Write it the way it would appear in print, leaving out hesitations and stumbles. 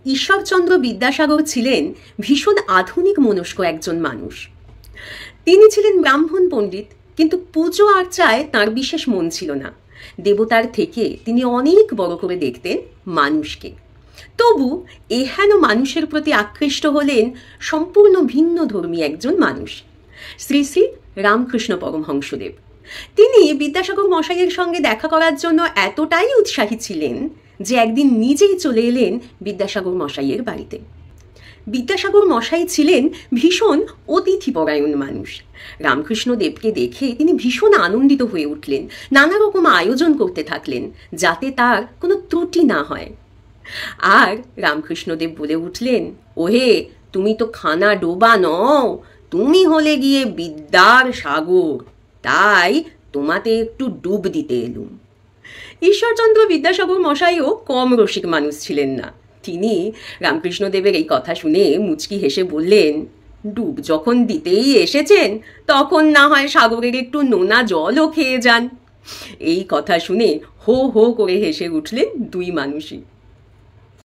ঈশ্বরচন্দ্র বিদ্যাসাগর ছিলেন ভীষণ আধুনিক মনস্ক একজন মানুষ। তিনি ছিলেন ব্রাহ্মণ পণ্ডিত, কিন্তু পুজো আর্চায় তাঁর বিশেষ মন ছিল না। দেবতার থেকে তিনি অনেক বড় করে দেখতেন মানুষকে। তবু এহেন মানুষের প্রতি আকৃষ্ট হলেন সম্পূর্ণ ভিন্ন ধর্মী একজন মানুষ, শ্রী শ্রী রামকৃষ্ণ পরমহংসদেব। তিনি বিদ্যাসাগর মশাইয়ের সঙ্গে দেখা করার জন্য এতটাই উৎসাহী ছিলেন যে একদিন নিজেই চলে এলেন বিদ্যাসাগর মশাইয়ের বাড়িতে। বিদ্যাসাগর মশাই ছিলেন ভীষণ অতিথিপরায়ণ মানুষ। রামকৃষ্ণদেবকে দেখে তিনি ভীষণ আনন্দিত হয়ে উঠলেন, নানা রকম আয়োজন করতে থাকলেন যাতে তার কোনো ত্রুটি না হয়। আর রামকৃষ্ণদেব বলে উঠলেন, ওহে, তুমি তো খানা ডোবা নও, তুমি হলে গিয়ে বিদ্যার সাগর, তাই তোমাতে একটু ডুব দিতে এলুম। ঈশ্বরচন্দ্র বিদ্যাসাগর মশাইও কম রসিক মানুষ ছিলেন না। তিনি রামকৃষ্ণদেবের এই কথা শুনে মুচকি হেসে বললেন, ডুব যখন দিতেই এসেছেন তখন না হয় সাগরের একটু নোনা জলও খেয়ে যান। এই কথা শুনে হো হো করে হেসে উঠলেন দুই মানুষই।